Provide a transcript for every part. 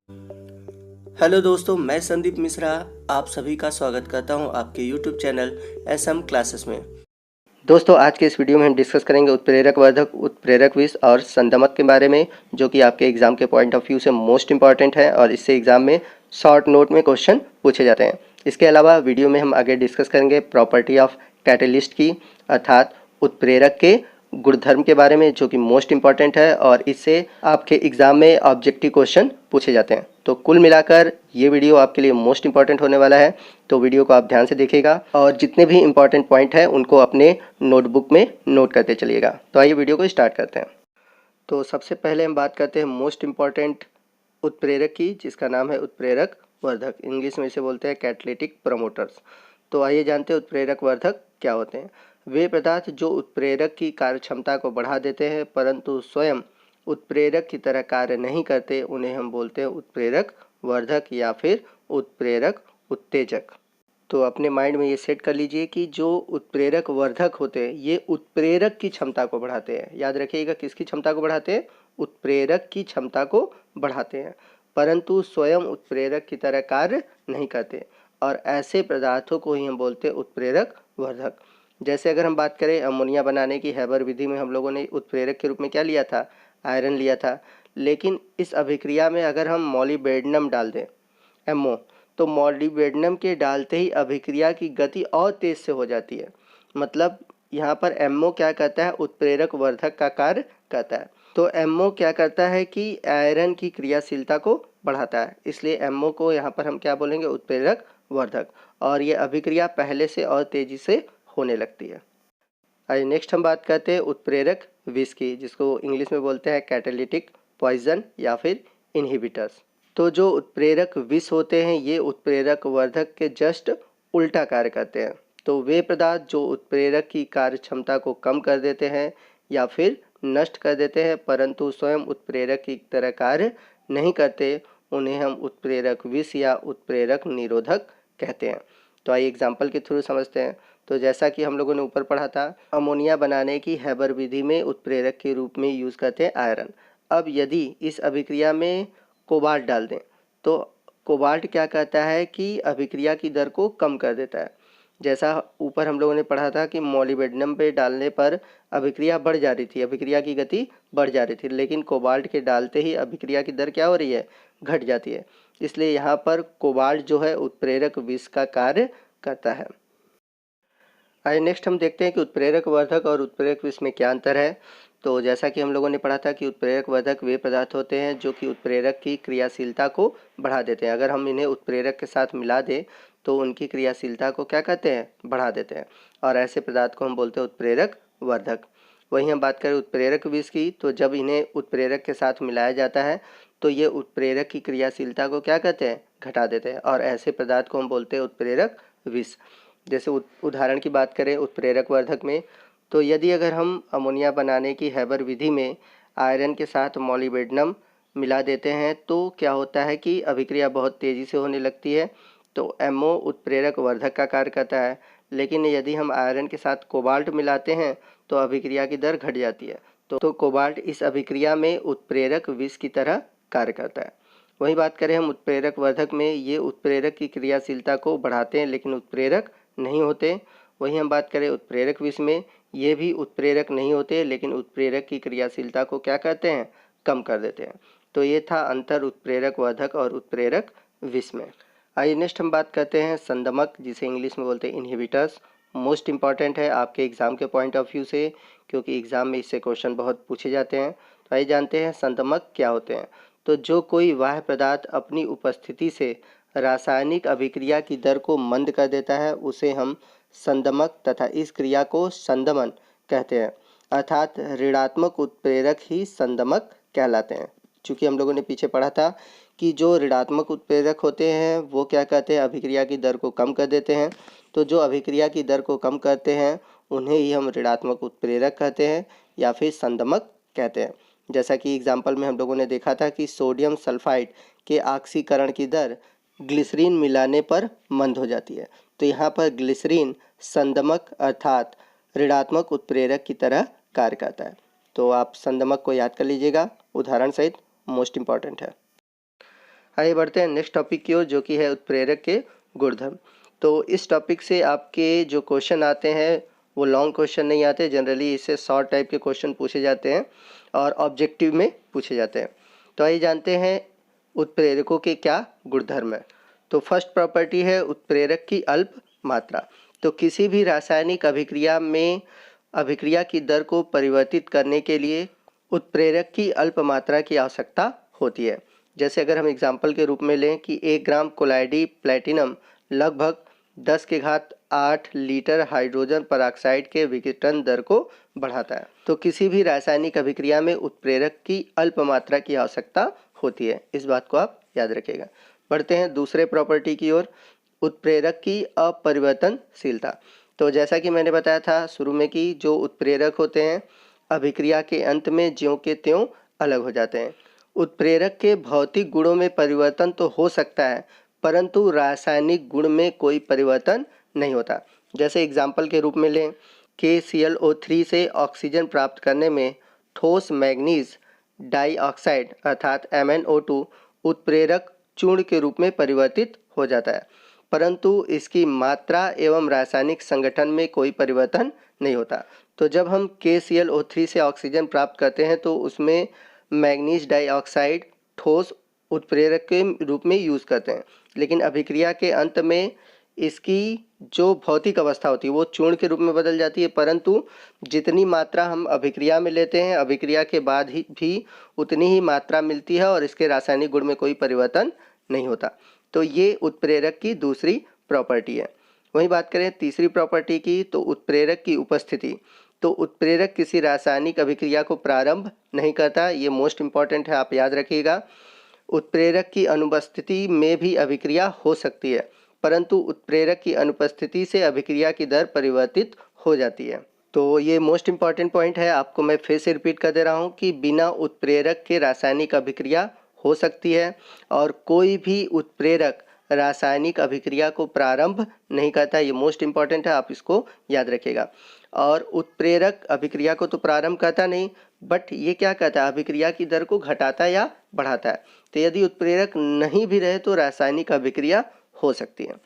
Hello दोस्तों, मैं संदीप मिश्रा आप सभी का स्वागत करता हूं आपके यूट्यूब चैनल एसएम क्लासेस में। दोस्तों, आज के इस वीडियो में हम डिस्कस करेंगे उत्प्रेरक वर्धक, उत्प्रेरक विष और संदमक के बारे में, जो कि आपके एग्जाम के पॉइंट ऑफ व्यू से मोस्ट इंपॉर्टेंट है और इससे एग्जाम में शॉर्ट नोट में क्वेश्चन पूछे जाते हैं। इसके अलावा वीडियो में हम आगे डिस्कस करेंगे प्रॉपर्टी ऑफ कैटेलिस्ट की, अर्थात उत्प्रेरक के गुणधर्म के बारे में, जो कि मोस्ट इंपॉर्टेंट है और इससे आपके एग्जाम में ऑब्जेक्टिव क्वेश्चन पूछे जाते हैं। तो कुल मिलाकर ये वीडियो आपके लिए मोस्ट इंपॉर्टेंट होने वाला है, तो वीडियो को आप ध्यान से देखिएगा और जितने भी इंपॉर्टेंट पॉइंट हैं उनको अपने नोटबुक में नोट करते चलिएगा। तो आइए वीडियो को स्टार्ट करते हैं। तो सबसे पहले हम बात करते हैं मोस्ट इंपॉर्टेंट उत्प्रेरक की, जिसका नाम है उत्प्रेरक वर्धक। इंग्लिश में इसे बोलते हैं कैटालिटिक प्रमोटर्स। तो आइए जानते हैं उत्प्रेरक वर्धक क्या होते हैं। वे पदार्थ जो उत्प्रेरक की कार्यक्षमता को बढ़ा देते हैं परंतु स्वयं उत्प्रेरक की तरह कार्य नहीं करते, उन्हें हम बोलते हैं उत्प्रेरक वर्धक या फिर उत्प्रेरक उत्तेजक। तो अपने माइंड में ये सेट कर लीजिए कि जो उत्प्रेरक वर्धक होते हैं ये उत्प्रेरक की क्षमता को बढ़ाते हैं। याद रखिएगा, किसकी क्षमता को बढ़ाते हैं? उत्प्रेरक की क्षमता को बढ़ाते हैं, परंतु स्वयं उत्प्रेरक की तरह कार्य नहीं करते, और ऐसे पदार्थों को ही हम बोलते हैं उत्प्रेरक वर्धक। जैसे अगर हम बात करें अमोनिया बनाने की हैबर विधि में, हम लोगों ने उत्प्रेरक के रूप में क्या लिया था? आयरन लिया था। लेकिन इस अभिक्रिया में अगर हम मॉलिब्डेनम डाल दें, एमओ, तो मॉलिब्डेनम के डालते ही अभिक्रिया की गति और तेज से हो जाती है। मतलब यहाँ पर एमओ क्या करता है? उत्प्रेरक वर्धक का कार्य करता है। तो एमओ क्या करता है कि आयरन की क्रियाशीलता को बढ़ाता है, इसलिए एमओ को यहाँ पर हम क्या बोलेंगे? उत्प्रेरक वर्धक। और ये अभिक्रिया पहले से और तेजी से होने लगती है। आइए नेक्स्ट हम बात करते हैं उत्प्रेरक विष की, जिसको इंग्लिश में बोलते हैं कैटालिटिक पॉइजन या फिर इनहिबिटर्स। तो जो उत्प्रेरक विष होते हैं ये उत्प्रेरक वर्धक के जस्ट उल्टा कार्य करते हैं। तो वे पदार्थ जो उत्प्रेरक की कार्य क्षमता को कम कर देते हैं या फिर नष्ट कर देते हैं परंतु स्वयं उत्प्रेरक की तरह कार्य नहीं करते, उन्हें हम उत्प्रेरक विष या उत्प्रेरक निरोधक कहते हैं। तो आइए एग्जाम्पल के थ्रू समझते हैं। तो जैसा कि हम लोगों ने ऊपर पढ़ा था, अमोनिया बनाने की हैबर विधि में उत्प्रेरक के रूप में यूज़ करते हैं आयरन। अब यदि इस अभिक्रिया में कोबाल्ट डाल दें तो कोबाल्ट क्या करता है कि अभिक्रिया की दर को कम कर देता है। जैसा ऊपर हम लोगों ने पढ़ा था कि मॉलिब्डेनम पे डालने पर अभिक्रिया बढ़ जा रही थी, अभिक्रिया की गति बढ़ जा रही थी, लेकिन कोबाल्ट के डालते ही अभिक्रिया की दर क्या हो रही है? घट जाती है। इसलिए यहाँ पर कोबाल्ट जो है उत्प्रेरक विष का कार्य करता है। आइए नेक्स्ट हम देखते हैं कि उत्प्रेरक वर्धक और उत्प्रेरक विष में क्या अंतर है। तो जैसा कि हम लोगों ने पढ़ा था कि उत्प्रेरक वर्धक वे पदार्थ होते हैं जो कि उत्प्रेरक की क्रियाशीलता को बढ़ा देते हैं। अगर हम इन्हें उत्प्रेरक के साथ मिला दें तो उनकी क्रियाशीलता को क्या कहते हैं? बढ़ा देते हैं, और ऐसे पदार्थ को हम बोलते हैं उत्प्रेरक वर्धक। वहीं हम बात करें उत्प्रेरक विष की, तो जब इन्हें उत्प्रेरक के साथ मिलाया जाता है तो ये उत्प्रेरक की क्रियाशीलता को क्या कहते हैं? घटा देते हैं, और ऐसे पदार्थ को हम बोलते हैं उत्प्रेरक विष। जैसे उदाहरण की बात करें उत्प्रेरक वर्धक में, तो यदि अगर हम अमोनिया बनाने की हैबर विधि में आयरन के साथ मॉलिब्डेनम मिला देते हैं तो क्या होता है कि अभिक्रिया बहुत तेज़ी से होने लगती है। तो एमओ उत्प्रेरक वर्धक का कार्य करता है, लेकिन यदि हम आयरन के साथ कोबाल्ट मिलाते हैं तो अभिक्रिया की दर घट जाती है। तो कोबाल्ट इस अभिक्रिया में उत्प्रेरक विष की तरह कार्य करता है। वहीं बात करें हम उत्प्रेरक वर्धक में, ये उत्प्रेरक की क्रियाशीलता को बढ़ाते हैं लेकिन उत्प्रेरक नहीं होते। वहीं हम बात करें उत्प्रेरक विष में, ये भी उत्प्रेरक नहीं होते लेकिन उत्प्रेरक की क्रियाशीलता को क्या करते हैं? कम कर देते हैं। तो ये था अंतर उत्प्रेरक वर्धक और उत्प्रेरक विष में। आइए नेक्स्ट हम बात करते हैं संदमक, जिसे इंग्लिश में बोलते हैं इनहिबिटर्स। मोस्ट इंपॉर्टेंट है आपके एग्ज़ाम के पॉइंट ऑफ व्यू से, क्योंकि एग्ज़ाम में इससे क्वेश्चन बहुत पूछे जाते हैं। तो आइए जानते हैं संदमक क्या होते हैं। तो जो कोई बाह्य पदार्थ अपनी उपस्थिति से रासायनिक अभिक्रिया की दर को मंद कर देता है उसे हम संदमक तथा इस क्रिया को संदमन कहते हैं, अर्थात ऋणात्मक उत्प्रेरक ही संदमक कहलाते हैं। चूँकि हम लोगों ने पीछे पढ़ा था कि जो ऋणात्मक उत्प्रेरक होते हैं वो क्या कहते हैं? अभिक्रिया की दर को कम कर देते हैं। तो जो अभिक्रिया की दर को कम करते हैं उन्हें ही हम ऋणात्मक उत्प्रेरक कहते हैं या फिर संदमक कहते हैं। जैसा कि एग्जाम्पल में हम लोगों ने देखा था कि सोडियम सल्फाइड के ऑक्सीकरण की दर ग्लिसरीन मिलाने पर मंद हो जाती है। तो यहाँ पर ग्लिसरीन संदमक अर्थात ऋणात्मक उत्प्रेरक की तरह कार्य करता है। तो आप संदमक को याद कर लीजिएगा उदाहरण सहित, मोस्ट इंपॉर्टेंट है। आइए बढ़ते हैं नेक्स्ट टॉपिक की ओर, जो कि है उत्प्रेरक के गुणधर्म। तो इस टॉपिक से आपके जो क्वेश्चन आते हैं वो लॉन्ग क्वेश्चन नहीं आते, जनरली इससे शॉर्ट टाइप के क्वेश्चन पूछे जाते हैं और ऑब्जेक्टिव में पूछे जाते हैं। तो आइए जानते हैं उत्प्रेरकों के क्या गुणधर्म है। तो फर्स्ट प्रॉपर्टी है उत्प्रेरक की अल्प मात्रा। तो किसी भी रासायनिक अभिक्रिया में अभिक्रिया की दर को परिवर्तित करने के लिए उत्प्रेरक की अल्प मात्रा की आवश्यकता होती है। जैसे अगर हम एग्जाम्पल के रूप में लें कि 1 ग्राम कोलाइडी प्लैटिनम लगभग 10 के घात 8 लीटर हाइड्रोजन परऑक्साइड के विघटन दर को बढ़ाता है। तो किसी भी रासायनिक अभिक्रिया में उत्प्रेरक की अल्प मात्रा की आवश्यकता होती है, इस बात को आप याद रखिएगा। बढ़ते हैं दूसरे प्रॉपर्टी की ओर, उत्प्रेरक की अपरिवर्तनशीलता। तो जैसा कि मैंने बताया था शुरू में कि जो उत्प्रेरक होते हैं अभिक्रिया के अंत में ज्यों के त्यों अलग हो जाते हैं। उत्प्रेरक के भौतिक गुणों में परिवर्तन तो हो सकता है, परंतु रासायनिक गुण में कोई परिवर्तन नहीं होता। जैसे एग्जाम्पल के रूप में लें, KClO3 से ऑक्सीजन प्राप्त करने में ठोस मैग्नीज डाइऑक्साइड अर्थात MnO2 उत्प्रेरक चूर्ण के रूप में परिवर्तित हो जाता है, परंतु इसकी मात्रा एवं रासायनिक संगठन में कोई परिवर्तन नहीं होता। तो जब हम KClO3 से ऑक्सीजन प्राप्त करते हैं तो उसमें मैग्नीज डाइऑक्साइड ठोस उत्प्रेरक के रूप में यूज़ करते हैं, लेकिन अभिक्रिया के अंत में इसकी जो भौतिक अवस्था होती है वो चूर्ण के रूप में बदल जाती है, परंतु जितनी मात्रा हम अभिक्रिया में लेते हैं अभिक्रिया के बाद ही भी उतनी ही मात्रा मिलती है और इसके रासायनिक गुण में कोई परिवर्तन नहीं होता। तो ये उत्प्रेरक की दूसरी प्रॉपर्टी है। वहीं बात करें तीसरी प्रॉपर्टी की, तो उत्प्रेरक की उपस्थिति। तो उत्प्रेरक किसी रासायनिक अभिक्रिया को प्रारंभ नहीं करता, ये मोस्ट इम्पॉर्टेंट है, आप याद रखिएगा। उत्प्रेरक की अनुपस्थिति में भी अभिक्रिया हो सकती है, परंतु उत्प्रेरक की अनुपस्थिति से अभिक्रिया की दर परिवर्तित हो जाती है। तो ये मोस्ट इम्पॉर्टेंट पॉइंट है, आपको मैं फिर से रिपीट कर दे रहा हूँ कि बिना उत्प्रेरक के रासायनिक अभिक्रिया हो सकती है और कोई भी उत्प्रेरक रासायनिक अभिक्रिया को प्रारंभ नहीं करता। ये मोस्ट इम्पॉर्टेंट है, आप इसको याद रखिएगा। और उत्प्रेरक अभिक्रिया को तो प्रारंभ करता नहीं, बट ये क्या करता है, अभिक्रिया की दर को घटाता या बढ़ाता है। तो यदि उत्प्रेरक नहीं भी रहे तो रासायनिक अभिक्रिया हो सकती है।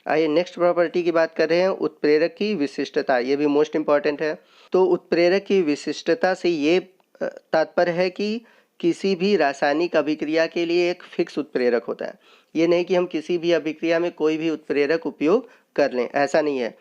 आइए नेक्स्ट प्रॉपर्टी की बात कर रहे हैं, उत्प्रेरक की विशिष्टता। ये भी मोस्ट इम्पॉर्टेंट है। तो उत्प्रेरक की विशिष्टता से ये तात्पर्य है कि किसी भी रासायनिक अभिक्रिया के लिए एक फिक्स उत्प्रेरक होता है। ये नहीं कि हम किसी भी अभिक्रिया में कोई भी उत्प्रेरक उपयोग कर लें, ऐसा नहीं है।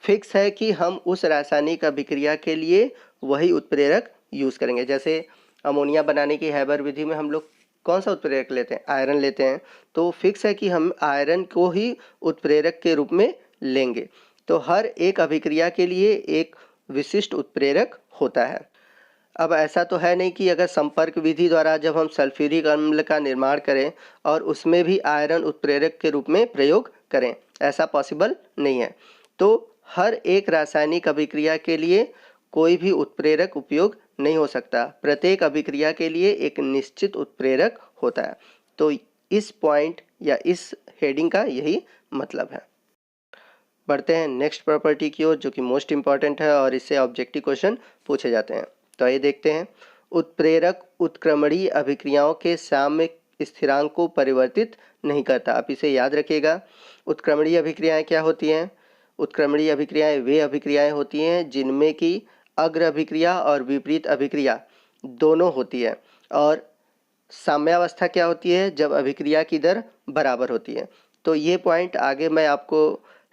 फिक्स है कि हम उस रासायनिक अभिक्रिया के लिए वही उत्प्रेरक यूज़ करेंगे। जैसे अमोनिया बनाने की हैबर विधि में हम लोग कौन सा उत्प्रेरक लेते हैं, आयरन लेते हैं। तो फिक्स है कि हम आयरन को ही उत्प्रेरक के रूप में लेंगे। तो हर एक अभिक्रिया के लिए एक विशिष्ट उत्प्रेरक होता है। अब ऐसा तो है नहीं कि अगर संपर्क विधि द्वारा जब हम सल्फ्यूरिक अम्ल का निर्माण करें और उसमें भी आयरन उत्प्रेरक के रूप में प्रयोग करें, ऐसा पॉसिबल नहीं है। तो हर एक रासायनिक अभिक्रिया के लिए कोई भी उत्प्रेरक उपयोग नहीं हो सकता। प्रत्येक अभिक्रिया के लिए एक निश्चित उत्प्रेरक होता है। तो इस पॉइंट या इस हेडिंग का यही मतलब है। बढ़ते हैं नेक्स्ट प्रॉपर्टी की ओर, जो कि मोस्ट इम्पॉर्टेंट है और इससे ऑब्जेक्टिव क्वेश्चन पूछे जाते हैं। तो आइए देखते हैं, उत्प्रेरक उत्क्रमणीय अभिक्रियाओं के साम्य स्थिरांक को परिवर्तित नहीं करता। आप इसे याद रखिएगा। उत्क्रमणीय अभिक्रियाएं क्या होती हैं? उत्क्रमणीय अभिक्रियाएं वे अभिक्रियाएं होती हैं जिनमें कि अग्र अभिक्रिया और विपरीत अभिक्रिया दोनों होती है। और साम्यावस्था क्या होती है? जब अभिक्रिया की दर बराबर होती है। तो ये पॉइंट आगे मैं आपको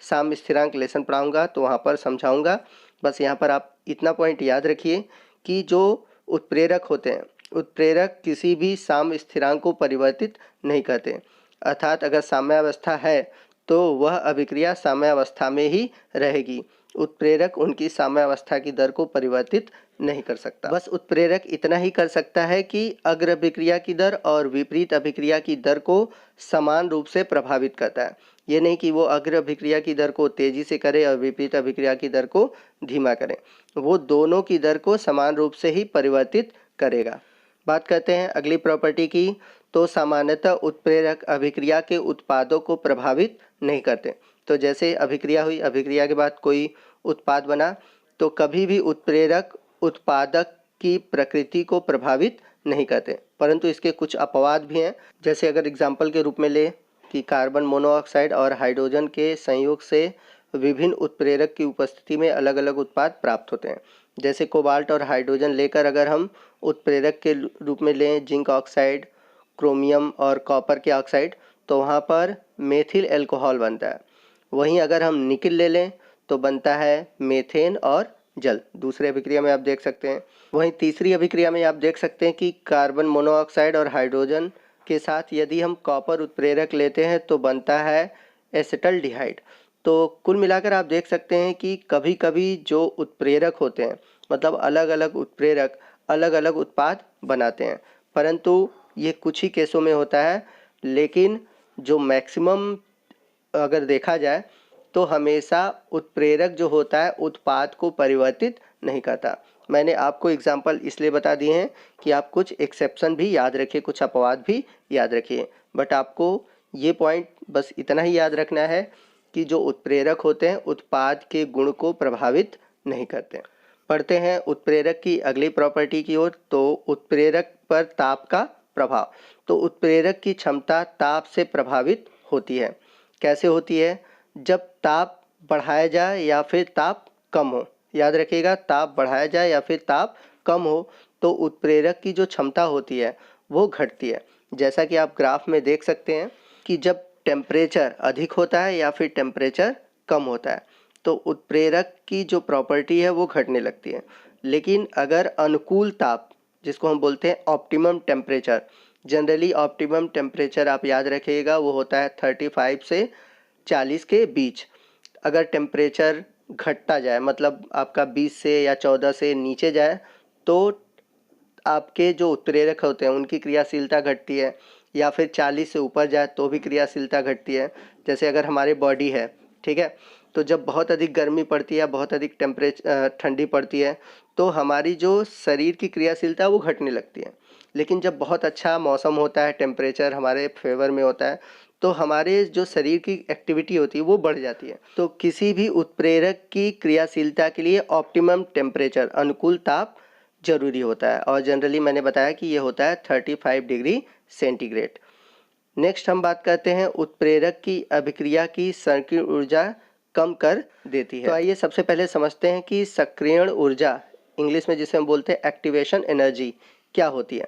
साम्य स्थिरांक लेसन पढ़ाऊँगा तो वहाँ पर समझाऊँगा। बस यहाँ पर आप इतना पॉइंट याद रखिए कि जो उत्प्रेरक होते हैं, उत्प्रेरक किसी भी साम्य स्थिरांक को परिवर्तित नहीं करते। अर्थात अगर साम्यावस्था है तो वह अभिक्रिया साम्यावस्था में ही रहेगी। उत्प्रेरक उनकी साम्यावस्था की दर को परिवर्तित नहीं कर सकता। बस उत्प्रेरक इतना ही कर सकता है कि अग्र अभिक्रिया की दर और विपरीत अभिक्रिया की दर को समान रूप से प्रभावित करता है। ये नहीं कि वो अग्र अभिक्रिया की दर को तेजी से करे और विपरीत अभिक्रिया की दर को धीमा करे। वो दोनों की दर को समान रूप से ही परिवर्तित करेगा। बात करते हैं अगली प्रॉपर्टी की। तो सामान्यतः उत्प्रेरक अभिक्रिया के उत्पादों को प्रभावित नहीं करते। तो जैसे अभिक्रिया हुई, अभिक्रिया के बाद कोई उत्पाद बना, तो कभी भी उत्प्रेरक उत्पादक की प्रकृति को प्रभावित नहीं करते। परंतु इसके कुछ अपवाद भी हैं। जैसे अगर एग्जाम्पल के रूप में ले कि कार्बन मोनोऑक्साइड और हाइड्रोजन के संयोग से विभिन्न उत्प्रेरक की उपस्थिति में अलग अलग उत्पाद प्राप्त होते हैं। जैसे कोबाल्ट और हाइड्रोजन लेकर अगर हम उत्प्रेरक के रूप में लें जिंक ऑक्साइड, क्रोमियम और कॉपर के ऑक्साइड, तो वहाँ पर मेथिल एल्कोहल बनता है। वहीं अगर हम निकिल ले लें तो बनता है मेथेन और जल। दूसरी अभिक्रिया में आप देख सकते हैं। वहीं तीसरी अभिक्रिया में आप देख सकते हैं कि कार्बन मोनोऑक्साइड और हाइड्रोजन के साथ यदि हम कॉपर उत्प्रेरक लेते हैं तो बनता है एसिटल्डिहाइड। तो कुल मिलाकर आप देख सकते हैं कि कभी कभी जो उत्प्रेरक होते हैं, मतलब अलग अलग उत्प्रेरक अलग अलग उत्पाद बनाते हैं, परंतु ये कुछ ही केसों में होता है। लेकिन जो मैक्सिमम अगर देखा जाए तो हमेशा उत्प्रेरक जो होता है उत्पाद को परिवर्तित नहीं करता। मैंने आपको एग्जाम्पल इसलिए बता दिए हैं कि आप कुछ एक्सेप्शन भी याद रखिए, कुछ अपवाद भी याद रखिए। बट आपको ये पॉइंट बस इतना ही याद रखना है कि जो उत्प्रेरक होते हैं उत्पाद के गुण को प्रभावित नहीं करते। पढ़ते हैं उत्प्रेरक की अगली प्रॉपर्टी की ओर। तो उत्प्रेरक पर ताप का प्रभाव। तो उत्प्रेरक की क्षमता ताप से प्रभावित होती है। कैसे होती है? जब ताप बढ़ाया जाए या फिर ताप कम हो। याद रखिएगा, ताप बढ़ाया जाए या फिर ताप कम हो तो उत्प्रेरक की जो क्षमता होती है वो घटती है। जैसा कि आप ग्राफ में देख सकते हैं कि जब टेम्परेचर अधिक होता है या फिर टेम्परेचर कम होता है तो उत्प्रेरक की जो प्रॉपर्टी है वो घटने लगती है। लेकिन अगर अनुकूल ताप, जिसको हम बोलते हैं optimum temperature, generally optimum temperature आप याद रखिएगा वो होता है 35 से 40 के बीच। अगर टेम्परेचर घटता जाए, मतलब आपका 20 से या 14 से नीचे जाए, तो आपके जो उत्प्रेरक होते हैं उनकी क्रियाशीलता घटती है। या फिर 40 से ऊपर जाए तो भी क्रियाशीलता घटती है। जैसे अगर हमारे बॉडी है, ठीक है, तो जब बहुत अधिक गर्मी पड़ती है, बहुत अधिक ठंडी पड़ती है तो हमारी जो शरीर की क्रियाशीलता वो घटने लगती है। लेकिन जब बहुत अच्छा मौसम होता है, टेम्परेचर हमारे फेवर में होता है, तो हमारे जो शरीर की एक्टिविटी होती है वो बढ़ जाती है। तो किसी भी उत्प्रेरक की क्रियाशीलता के लिए ऑप्टिमम टेम्परेचर, अनुकूल ताप जरूरी होता है। और जनरली मैंने बताया कि ये होता है 35 डिग्री सेंटीग्रेड। नेक्स्ट हम बात करते हैं उत्प्रेरक की अभिक्रिया की संकीर्ण ऊर्जा कम कर देती है। तो आइए सबसे पहले समझते हैं कि सक्रियण ऊर्जा, इंग्लिश में जिसे हम बोलते हैं एक्टिवेशन एनर्जी, क्या होती है।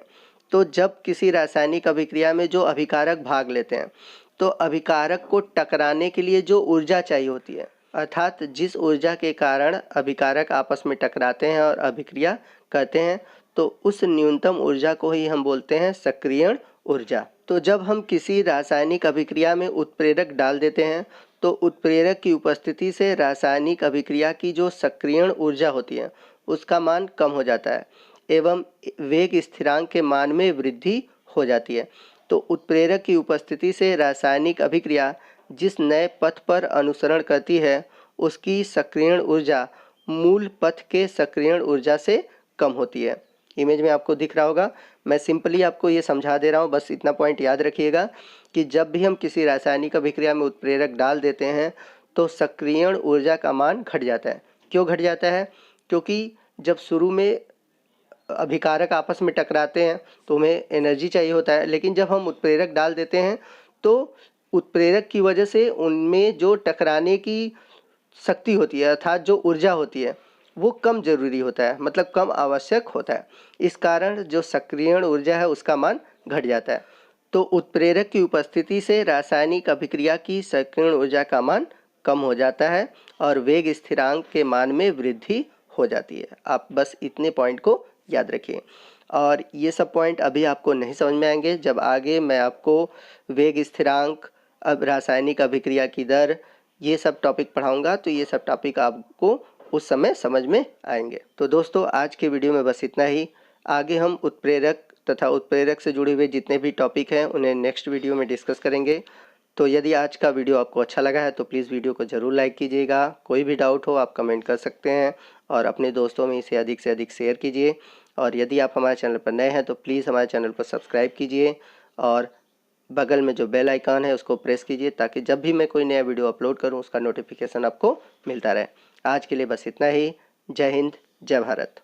तो जब किसी रासायनिक अभिक्रिया में जो अभिकारक भाग लेते हैं तो अभिकारक को टकराने के लिए जो ऊर्जा चाहिए होती है, अर्थात जिस ऊर्जा के कारण अभिकारक आपस में टकराते हैं और अभिक्रिया करते हैं, तो उस न्यूनतम ऊर्जा को ही हम बोलते हैं सक्रियण ऊर्जा। तो जब हम किसी रासायनिक अभिक्रिया में उत्प्रेरक डाल देते हैं तो उत्प्रेरक की उपस्थिति से रासायनिक अभिक्रिया की जो सक्रियण ऊर्जा होती है उसका मान कम हो जाता है एवं वेग स्थिरांक के मान में वृद्धि हो जाती है। तो उत्प्रेरक की उपस्थिति से रासायनिक अभिक्रिया जिस नए पथ पर अनुसरण करती है उसकी सक्रियण ऊर्जा मूल पथ के सक्रियण ऊर्जा से कम होती है। इमेज में आपको दिख रहा होगा, मैं सिंपली आपको ये समझा दे रहा हूँ, बस इतना पॉइंट याद रखिएगा कि जब भी हम किसी रासायनिक अभिक्रिया में उत्प्रेरक डाल देते हैं तो सक्रियण ऊर्जा का मान घट जाता है। क्यों घट जाता है? क्योंकि जब शुरू में अभिकारक आपस में टकराते हैं तो हमें एनर्जी चाहिए होता है, लेकिन जब हम उत्प्रेरक डाल देते हैं तो उत्प्रेरक की वजह से उनमें जो टकराने की शक्ति होती है, अर्थात जो ऊर्जा होती है, वो कम जरूरी होता है, मतलब कम आवश्यक होता है। इस कारण जो सक्रियण ऊर्जा है उसका मान घट जाता है। तो उत्प्रेरक की उपस्थिति से रासायनिक अभिक्रिया की सक्रियण ऊर्जा का मान कम हो जाता है और वेग स्थिरांक के मान में वृद्धि हो जाती है। आप बस इतने पॉइंट को याद रखिए। और ये सब पॉइंट अभी आपको नहीं समझ में आएंगे, जब आगे मैं आपको वेग स्थिरांक, अब रासायनिक अभिक्रिया की दर, ये सब टॉपिक पढ़ाऊंगा, तो ये सब टॉपिक आपको उस समय समझ में आएंगे। तो दोस्तों आज के वीडियो में बस इतना ही। आगे हम उत्प्रेरक तथा उत्प्रेरक से जुड़े हुए जितने भी टॉपिक हैं उन्हें नेक्स्ट वीडियो में डिस्कस करेंगे। तो यदि आज का वीडियो आपको अच्छा लगा है तो प्लीज़ वीडियो को ज़रूर लाइक कीजिएगा। कोई भी डाउट हो आप कमेंट कर सकते हैं और अपने दोस्तों में इसे अधिक से अधिक शेयर कीजिए। और यदि आप हमारे चैनल पर नए हैं तो प्लीज़ हमारे चैनल को सब्सक्राइब कीजिए और बगल में जो बेल आइकन है उसको प्रेस कीजिए ताकि जब भी मैं कोई नया वीडियो अपलोड करूं उसका नोटिफिकेशन आपको मिलता रहे। आज के लिए बस इतना ही। जय हिंद, जय भारत।